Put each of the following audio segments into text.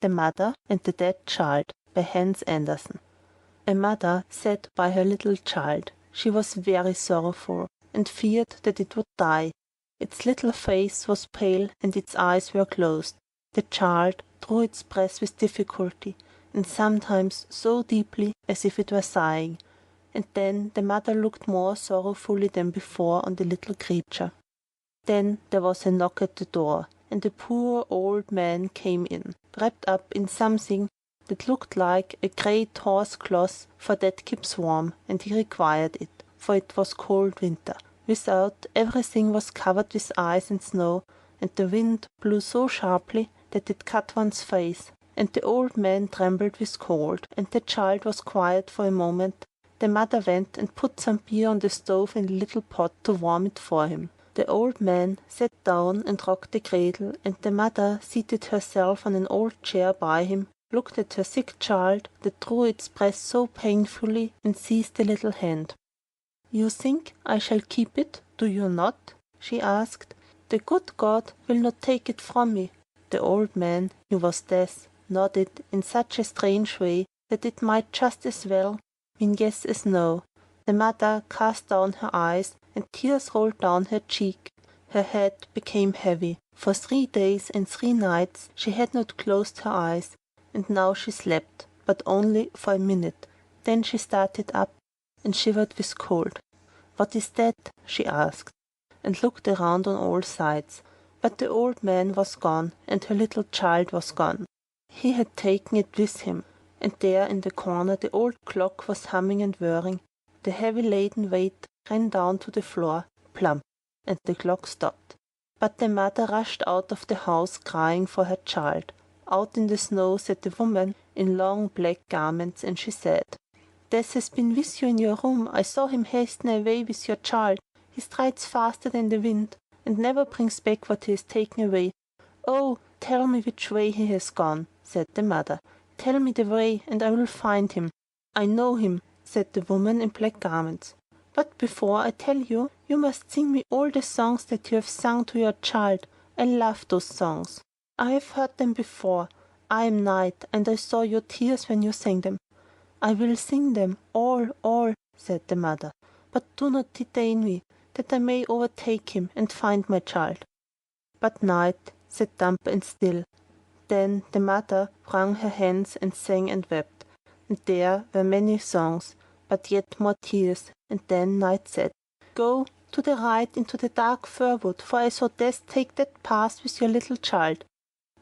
The Mother and the Dead Child by Hans Andersen. A mother sat by her little child. She was very sorrowful, and feared that it would die. Its little face was pale, and its eyes were closed. The child drew its breath with difficulty, and sometimes so deeply as if it were sighing. And then the mother looked more sorrowfully than before on the little creature. Then there was a knock at the door, and a poor old man came in, wrapped up in something that looked like a great horse cloth, for that keeps warm, and he required it, for it was cold winter. Without, everything was covered with ice and snow, and the wind blew so sharply that it cut one's face, and the old man trembled with cold, and the child was quiet for a moment. The mother went and put some beer on the stove in a little pot to warm it for him. The old man sat down and rocked the cradle, and the mother seated herself on an old chair by him, looked at her sick child that drew its breath so painfully, and seized the little hand. "You think I shall keep it, do you not?" she asked. "The good God will not take it from me." The old man, he was deaf, nodded in such a strange way that it might just as well mean yes as no. The mother cast down her eyes, and tears rolled down her cheek. Her head became heavy. For 3 days and 3 nights she had not closed her eyes, and now she slept, but only for a minute. Then she started up and shivered with cold. "What is that?" she asked, and looked around on all sides. But the old man was gone, and her little child was gone. He had taken it with him, and there in the corner the old clock was humming and whirring. The heavy laden weight ran down to the floor, plump, and the clock stopped. But the mother rushed out of the house crying for her child. Out in the snow sat a woman in long black garments, and she said, "Death has been with you in your room. I saw him hasten away with your child. He strides faster than the wind, and never brings back what he has taken away." "Oh, tell me which way he has gone," said the mother. "Tell me the way, and I will find him." "I know him," said the woman in black garments. "But before I tell you, you must sing me all the songs that you have sung to your child. I love those songs. I have heard them before. I am Night, and I saw your tears when you sang them." "I will sing them, all," said the mother. "But do not detain me, that I may overtake him and find my child." But Night sat dumb and still. Then the mother wrung her hands and sang and wept, and there were many songs, but yet more tears. And then Night said, "Go to the right into the dark fir wood, for I saw Death take that path with your little child."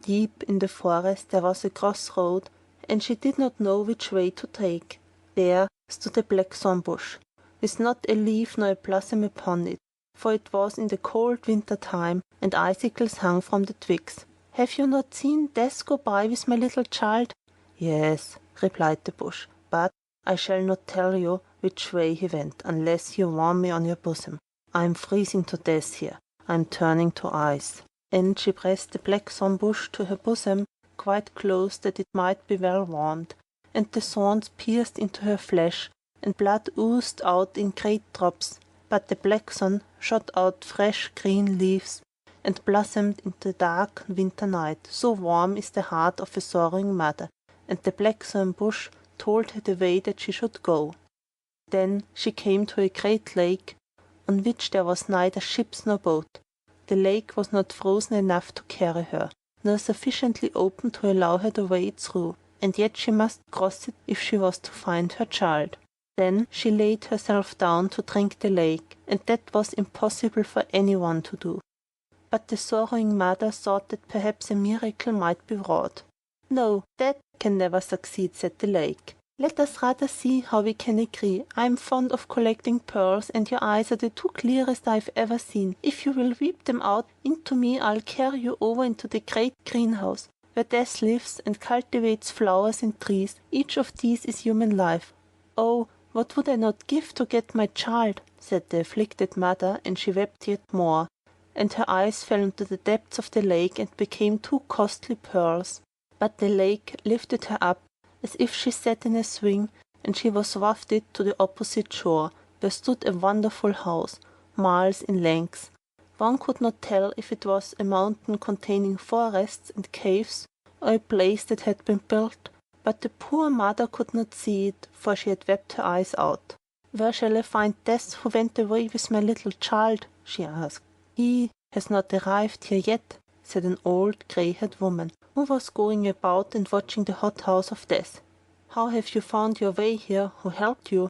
Deep in the forest there was a cross road, and she did not know which way to take. There stood a blackthorn bush, with not a leaf nor a blossom upon it, for it was in the cold winter time, and icicles hung from the twigs. "Have you not seen Death go by with my little child?" "Yes," replied the bush, "but I shall not tell you which way he went, unless you warm me on your bosom. I am freezing to death here. I am turning to ice." And she pressed the blackthorn bush to her bosom, quite close that it might be well warmed, and the thorns pierced into her flesh, and blood oozed out in great drops. But the blackthorn shot out fresh green leaves, and blossomed in the dark winter night. So warm is the heart of a sorrowing mother, and the blackthorn bush told her the way that she should go. Then she came to a great lake, on which there was neither ships nor boat. The lake was not frozen enough to carry her, nor sufficiently open to allow her to wade through, and yet she must cross it if she was to find her child. Then she laid herself down to drink the lake, and that was impossible for any one to do. But the sorrowing mother thought that perhaps a miracle might be wrought. "No, that can never succeed," said the lake. "Let us rather see how we can agree. I am fond of collecting pearls, and your eyes are the 2 clearest I have ever seen. If you will weep them out into me, I'll carry you over into the great greenhouse, where Death lives and cultivates flowers and trees. Each of these is human life." "Oh, what would I not give to get my child!" said the afflicted mother, and she wept yet more, and her eyes fell into the depths of the lake and became 2 costly pearls. But the lake lifted her up as if she sat in a swing, and she was wafted to the opposite shore, where stood a wonderful house, miles in length. One could not tell if it was a mountain containing forests and caves, or a place that had been built, but the poor mother could not see it, for she had wept her eyes out. "Where shall I find Death, who went away with my little child?" she asked. "He has not arrived here yet," said an old grey-haired woman, who was going about and watching the hothouse of Death. "How have you found your way here? Who helped you?"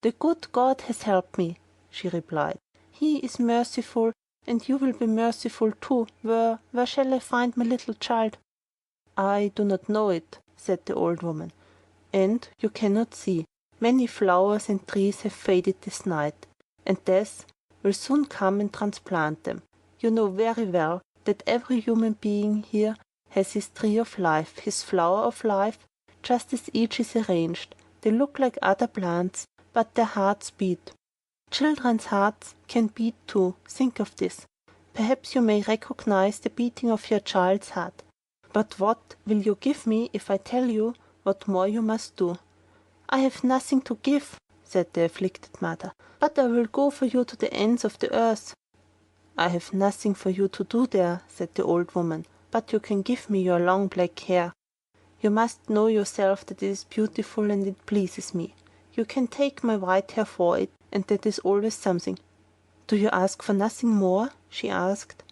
"The good God has helped me," she replied. "He is merciful, and you will be merciful too. Where shall I find my little child?" "I do not know it," said the old woman, "and you cannot see. Many flowers and trees have faded this night, and Death will soon come and transplant them. You know very well that every human being here has his tree of life, his flower of life, just as each is arranged. They look like other plants, but their hearts beat. Children's hearts can beat too. Think of this. Perhaps you may recognize the beating of your child's heart. But what will you give me if I tell you what more you must do?" "I have nothing to give," said the afflicted mother, "but I will go for you to the ends of the earth." "I have nothing for you to do there," said the old woman, "but you can give me your long black hair. You must know yourself that it is beautiful and it pleases me. You can take my white hair for it, and that is always something." "Do you ask for nothing more?" she asked.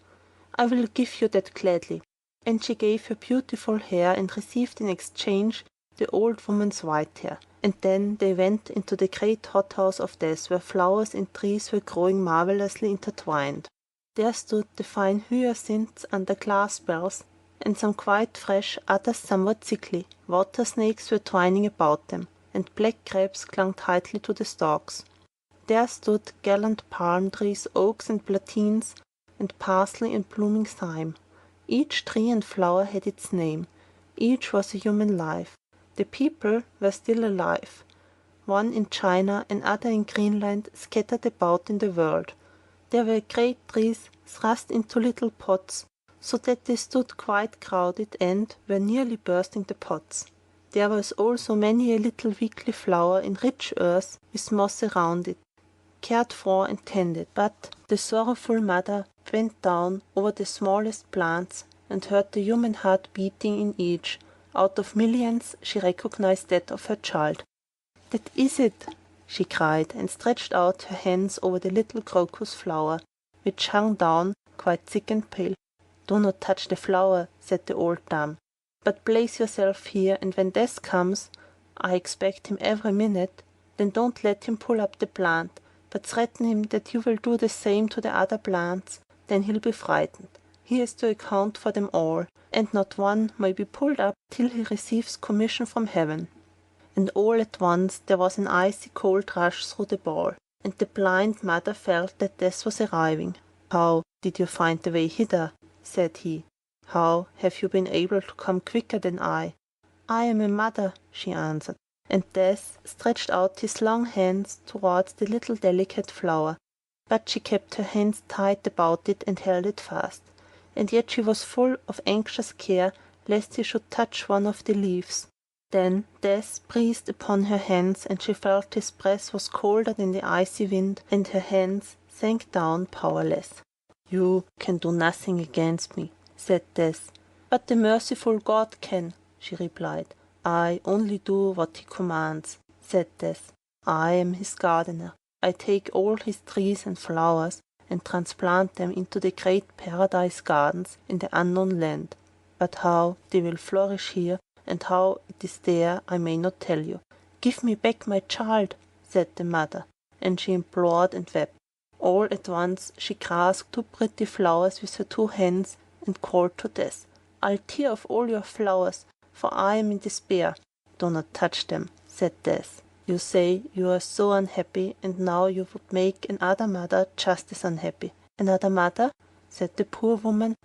"I will give you that gladly." And she gave her beautiful hair and received in exchange the old woman's white hair. And then they went into the great hothouse of Death, where flowers and trees were growing marvelously intertwined. There stood the fine hyacinths under glass bells, and some quite fresh, others somewhat sickly. Water snakes were twining about them, and black crabs clung tightly to the stalks. There stood gallant palm trees, oaks and platines, and parsley and blooming thyme. Each tree and flower had its name. Each was a human life. The people were still alive, one in China, another in Greenland, scattered about in the world. There were great trees thrust into little pots, so that they stood quite crowded and were nearly bursting the pots. There was also many a little weakly flower in rich earth with moss around it, cared for and tended. But the sorrowful mother bent down over the smallest plants and heard the human heart beating in each. Out of millions she recognized that of her child. "That is it!" she cried, and stretched out her hands over the little crocus flower, which hung down quite thick and pale. "Do not touch the flower," said the old dame, "but place yourself here, and when Death comes, I expect him every minute, then don't let him pull up the plant, but threaten him that you will do the same to the other plants. Then he'll be frightened. He has to account for them all, and not one may be pulled up till he receives commission from heaven." And all at once there was an icy cold rush through the ball, and the blind mother felt that Death was arriving. "How did you find the way hither?" said he. "How have you been able to come quicker than I?" "I am a mother," she answered, and Death stretched out his long hands towards the little delicate flower, but she kept her hands tight about it and held it fast, and yet she was full of anxious care lest he should touch one of the leaves. Then Death breathed upon her hands, and she felt his breath was colder than the icy wind, and her hands sank down powerless. "You can do nothing against me," said Death. "But the merciful God can," she replied. "I only do what he commands," said Death. "I am his gardener. I take all his trees and flowers and transplant them into the great paradise gardens in the unknown land. But how they will flourish here, and how it is there, I may not tell you." "Give me back my child," said the mother, and she implored and wept. All at once she grasped two pretty flowers with her two hands and called to Death, "I'll tear off all your flowers, for I am in despair." "Do not touch them," said Death. "You say you are so unhappy, and now you would make another mother just as unhappy." "Another mother?" said the poor woman,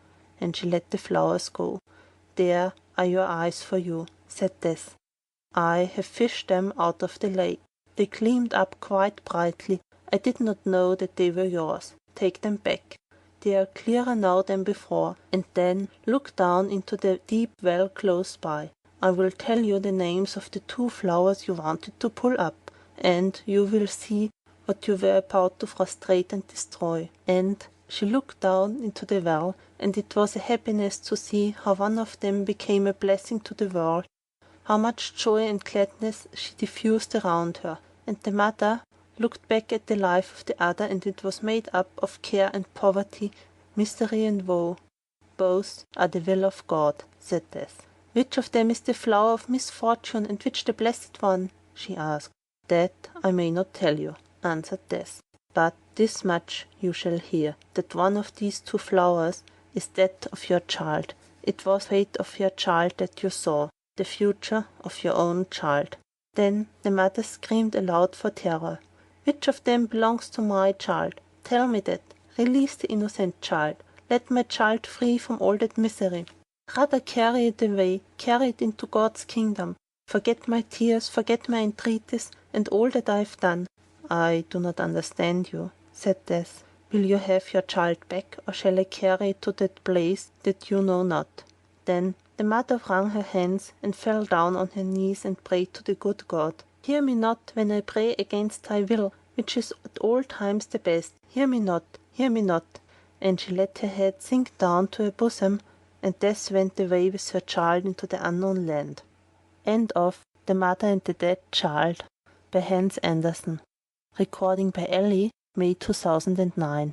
and she let the flowers go. "There are your eyes for you," said Death. "I have fished them out of the lake. They gleamed up quite brightly. I did not know that they were yours. Take them back. They are clearer now than before. And then look down into the deep well close by. I will tell you the names of the two flowers you wanted to pull up, and you will see what you were about to frustrate and destroy." And She looked down into the well, and it was a happiness to see how one of them became a blessing to the world, how much joy and gladness she diffused around her. And the mother looked back at the life of the other, and it was made up of care and poverty, misery and woe. "Both are the will of God," said Death. "Which of them is the flower of misfortune, and which the blessed one?" she asked. "That I may not tell you," answered Death. "But this much you shall hear, that one of these two flowers is that of your child. It was the fate of your child that you saw, the future of your own child." Then the mother screamed aloud for terror. "Which of them belongs to my child? Tell me that. Release the innocent child. Let my child free from all that misery. Rather carry it away, carry it into God's kingdom. Forget my tears, forget my entreaties, and all that I have done." "I do not understand you," said Death. "Will you have your child back, or shall I carry it to that place that you know not?" Then the mother wrung her hands, and fell down on her knees, and prayed to the good God. "Hear me not when I pray against thy will, which is at all times the best. Hear me not, hear me not." And she let her head sink down to her bosom, and Death went away with her child into the unknown land. End of The Mother and the Dead Child by Hans Andersen. Recording by Ellie, May 2009.